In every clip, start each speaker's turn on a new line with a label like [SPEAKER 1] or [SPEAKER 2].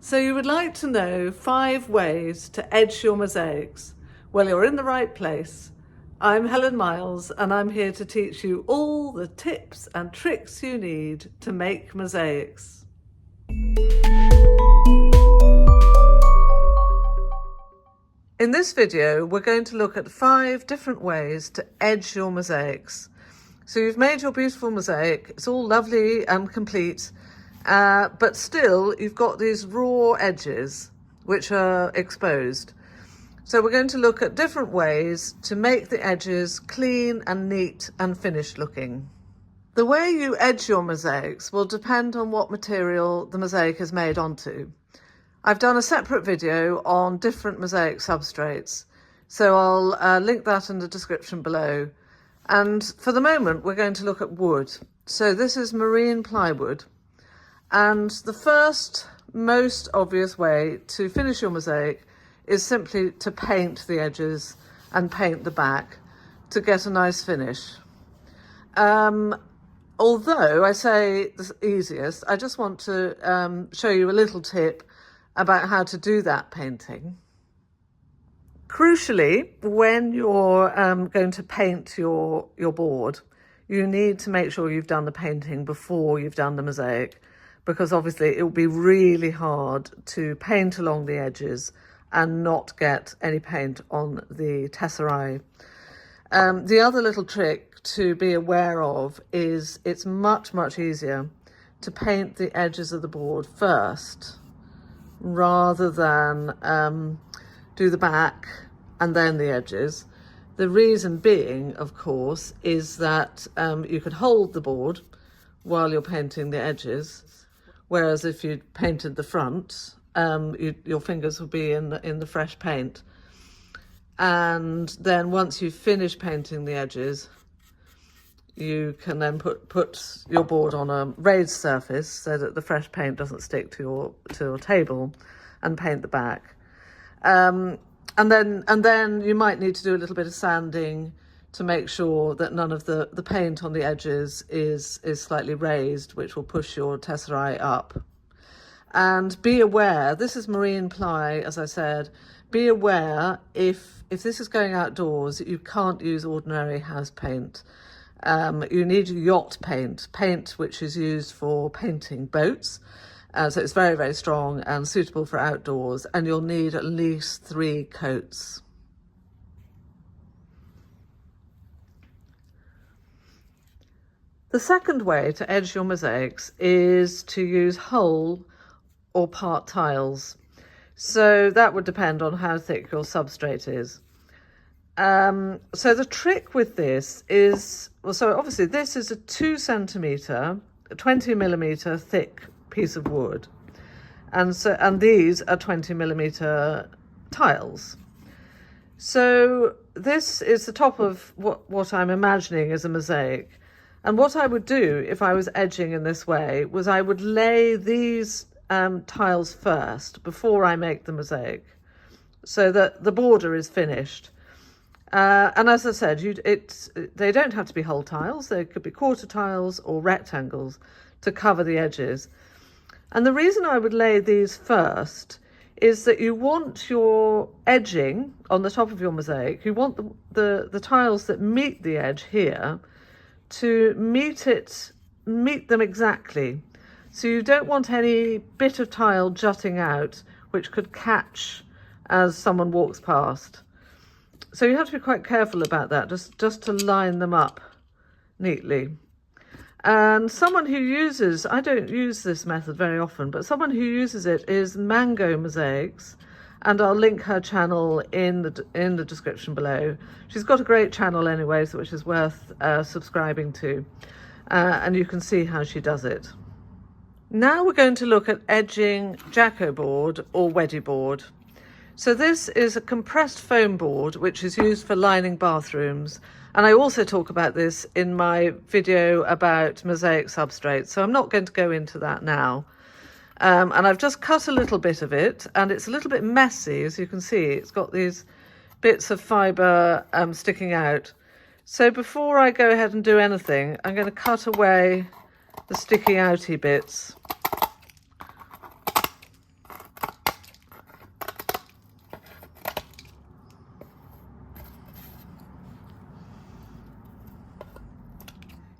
[SPEAKER 1] So you would like to know 5 ways to edge your mosaics? Well, you're in the right place. I'm Helen Miles and I'm here to teach you all the tips and tricks you need to make mosaics. In this video, we're going to look at 5 different ways to edge your mosaics. So you've made your beautiful mosaic, it's all lovely and complete, but still you've got these raw edges which are exposed. So we're going to look at different ways to make the edges clean and neat and finished looking. The way you edge your mosaics will depend on what material the mosaic is made onto. I've done a separate video on different mosaic substrates, so I'll link that in the description below. And for the moment, we're going to look at wood. So this is marine plywood. And the first, most obvious way to finish your mosaic is simply to paint the edges and paint the back to get a nice finish. Although I say the easiest, I just want to show you a little tip about how to do that painting. Crucially, when you're going to paint your board, you need to make sure you've done the painting before you've done the mosaic, because obviously it will be really hard to paint along the edges and not get any paint on the tesserae. The other little trick to be aware of is it's much, much easier to paint the edges of the board first rather than do the back and then the edges. The reason being, of course, is that you could hold the board while you're painting the edges, whereas if you painted the front, your fingers would be in the fresh paint. And then once you finish painting the edges, you can then put your board on a raised surface so that the fresh paint doesn't stick to your table, and paint the back. And then you might need to do a little bit of sanding to make sure that none of the paint on the edges is slightly raised, which will push your tesserae up. And be aware, this is marine ply, as I said, be aware if this is going outdoors, you can't use ordinary house paint. You need yacht paint which is used for painting boats. So it's very, very strong and suitable for outdoors, and you'll need at least 3 coats. The second way to edge your mosaics is to use whole or part tiles. So that would depend on how thick your substrate is. So the trick with this is, well, so obviously this is a 2 centimetre, 20 millimetre thick piece of wood, and these are 20 millimetre tiles. So this is the top of what I'm imagining is a mosaic. And what I would do if I was edging in this way was I would lay these tiles first before I make the mosaic, so that the border is finished. And as I said, they don't have to be whole tiles. They could be quarter tiles or rectangles to cover the edges. And the reason I would lay these first is that you want your edging on the top of your mosaic, you want the tiles that meet the edge here to meet them exactly. So you don't want any bit of tile jutting out which could catch as someone walks past. So you have to be quite careful about that, just to line them up neatly. And someone who uses, I don't use this method very often, but someone who uses it is Mango Mosaics, and I'll link her channel in the description below. She's got a great channel anyway, so which is worth subscribing to, and you can see how she does it. Now we're going to look at edging Jacko board or Weddy board. So this is a compressed foam board which is used for lining bathrooms, and I also talk about this in my video about mosaic substrates, so I'm not going to go into that now. And I've just cut a little bit of it, and it's a little bit messy, as you can see. It's got these bits of fibre sticking out. So before I go ahead and do anything, I'm going to cut away the sticky outy bits.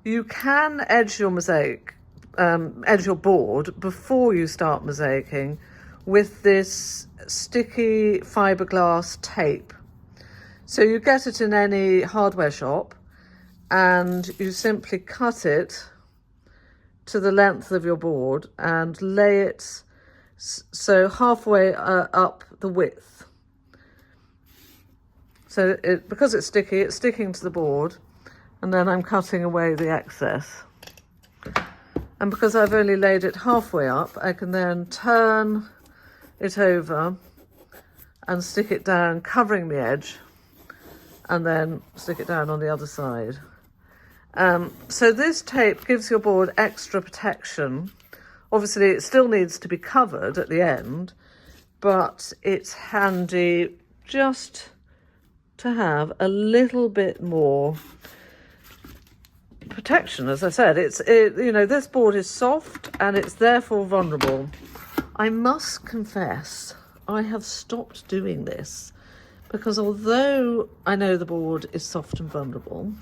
[SPEAKER 1] You can edge your edge your board before you start mosaicing with this sticky fiberglass tape. So you get it in any hardware shop and you simply cut it to the length of your board and lay it so halfway up the width. So because it's sticky, it's sticking to the board, and then I'm cutting away the excess. And because I've only laid it halfway up, I can then turn it over and stick it down, covering the edge, and then stick it down on the other side. So this tape gives your board extra protection. Obviously, it still needs to be covered at the end, but it's handy just to have a little bit more protection. As I said, you know, this board is soft and it's therefore vulnerable. I must confess, I have stopped doing this because although I know the board is soft and vulnerable,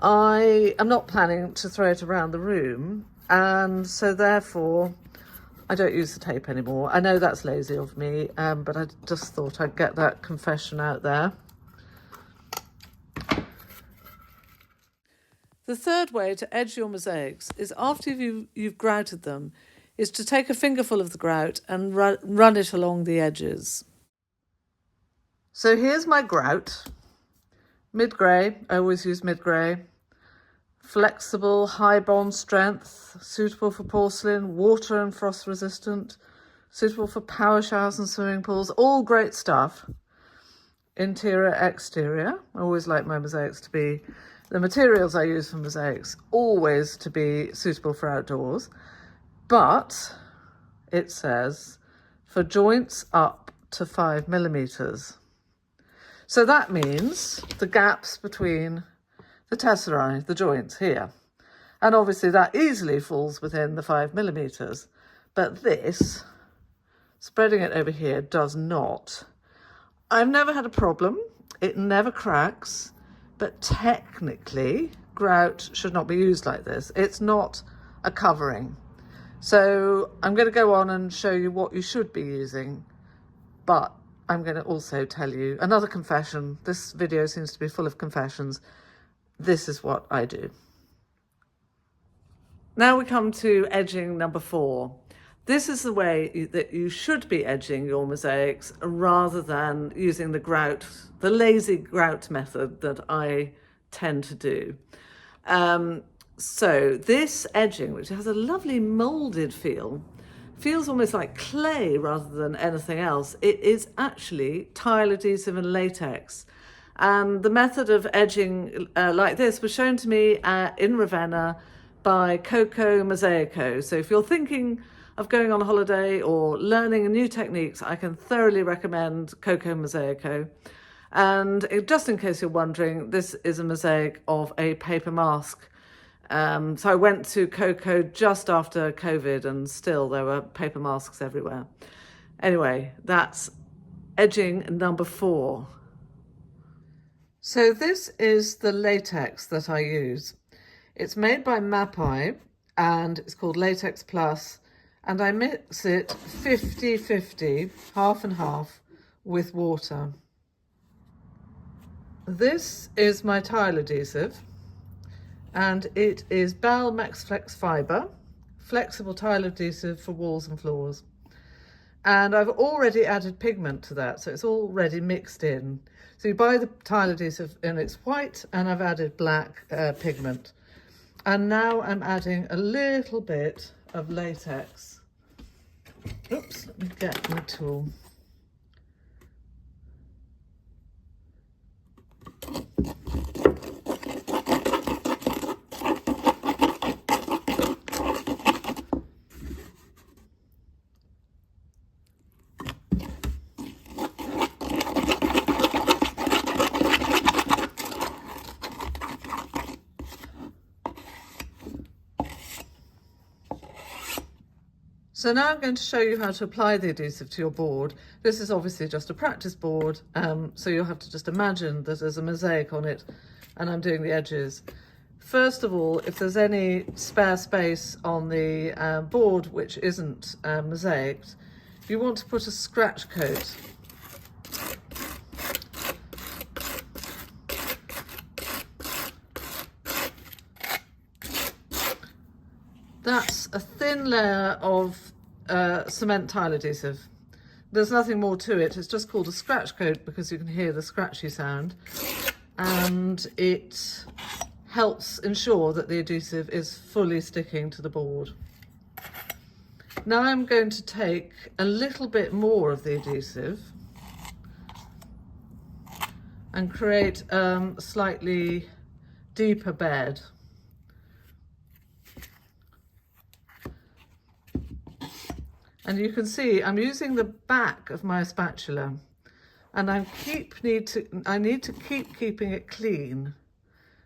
[SPEAKER 1] I am not planning to throw it around the room, and so therefore I don't use the tape anymore. I know that's lazy of me, but I just thought I'd get that confession out there. The third way to edge your mosaics is after you've grouted them, is to take a fingerful of the grout and run it along the edges. So here's my grout, mid-grey, I always use mid-grey, flexible, high bond strength, suitable for porcelain, water and frost resistant, suitable for power showers and swimming pools, all great stuff. Interior, exterior, I always like my mosaics to be, the materials I use for mosaics, always to be suitable for outdoors. But it says for joints up to 5 millimeters. So that means the gaps between the tesserae, the joints here. And obviously that easily falls within the 5 millimeters. But this, spreading it over here, does not. I've never had a problem. It never cracks. But technically, grout should not be used like this. It's not a covering. So I'm going to go on and show you what you should be using. But I'm going to also tell you another confession. This video seems to be full of confessions. This is what I do. Now we come to edging number 4. This is the way that you should be edging your mosaics rather than using the grout, the lazy grout method that I tend to do. So this edging, which has a lovely moulded feel, feels almost like clay rather than anything else. It is actually tile adhesive and latex. And the method of edging like this was shown to me in Ravenna by Coco Mosaico. So if you're thinking of going on holiday or learning new techniques, I can thoroughly recommend Coco Mosaico. And just in case you're wondering, this is a mosaic of a paper mask. So I went to Coco just after COVID and still there were paper masks everywhere. Anyway, that's edging number 4. So this is the latex that I use. It's made by Mapai and it's called Latex Plus, and I mix it 50-50, half and half, with water. This is my tile adhesive, and it is Bell Max Flex Fibre, flexible tile adhesive for walls and floors. And I've already added pigment to that, so it's already mixed in. So you buy the tile adhesive and it's white, and I've added black pigment. And now I'm adding a little bit of latex. Oops, let me get my tool. So now I'm going to show you how to apply the adhesive to your board. This is obviously just a practice board, so you'll have to just imagine that there's a mosaic on it and I'm doing the edges. First of all, if there's any spare space on the board which isn't mosaicked, you want to put a scratch coat. That's a thin layer of cement tile adhesive. There's nothing more to it. It's just called a scratch coat because you can hear the scratchy sound, and it helps ensure that the adhesive is fully sticking to the board. Now I'm going to take a little bit more of the adhesive and create a slightly deeper bed. And you can see I'm using the back of my spatula, and I need to keep keeping it clean.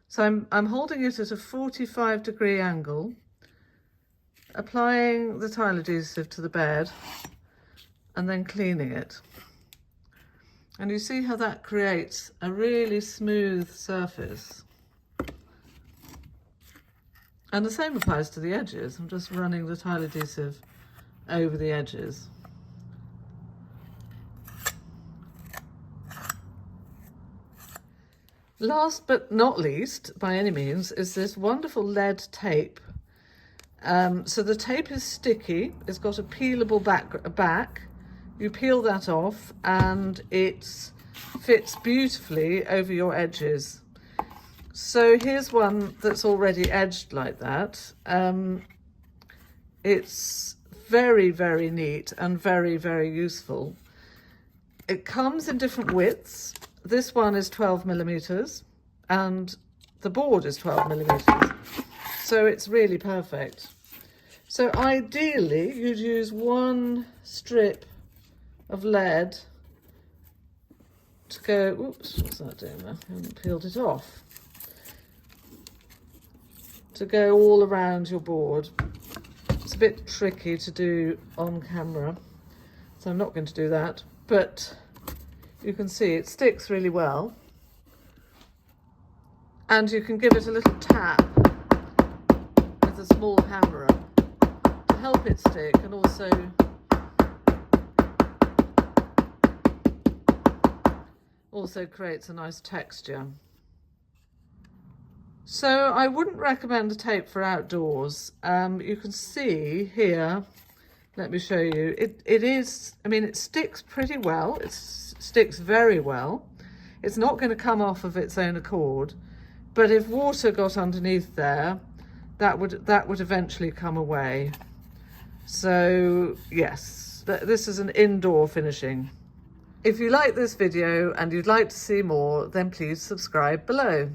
[SPEAKER 1] So I'm holding it at a 45-degree angle, applying the tile adhesive to the bed and then cleaning it. And you see how that creates a really smooth surface. And the same applies to the edges. I'm just running the tile adhesive over the edges. Last but not least, by any means, is this wonderful lead tape. So the tape is sticky, it's got a peelable back. You peel that off and it fits beautifully over your edges. So here's one that's already edged like that. It's very, very neat and very, very useful. It comes in different widths. This one is 12mm and the board is 12mm. So it's really perfect. So ideally you'd use one strip of lead to go, oops, what's that doing there? I haven't peeled it off. To go all around your board. It's a bit tricky to do on camera, so I'm not going to do that, but you can see it sticks really well. And you can give it a little tap with a small hammer to help it stick, and also creates a nice texture. So I wouldn't recommend a tape for outdoors. You can see here, let me show you, it sticks pretty well. It sticks very well. It's not going to come off of its own accord, but if water got underneath there, that would eventually come away. So yes, this is an indoor finishing. If you like this video and you'd like to see more, then please subscribe below.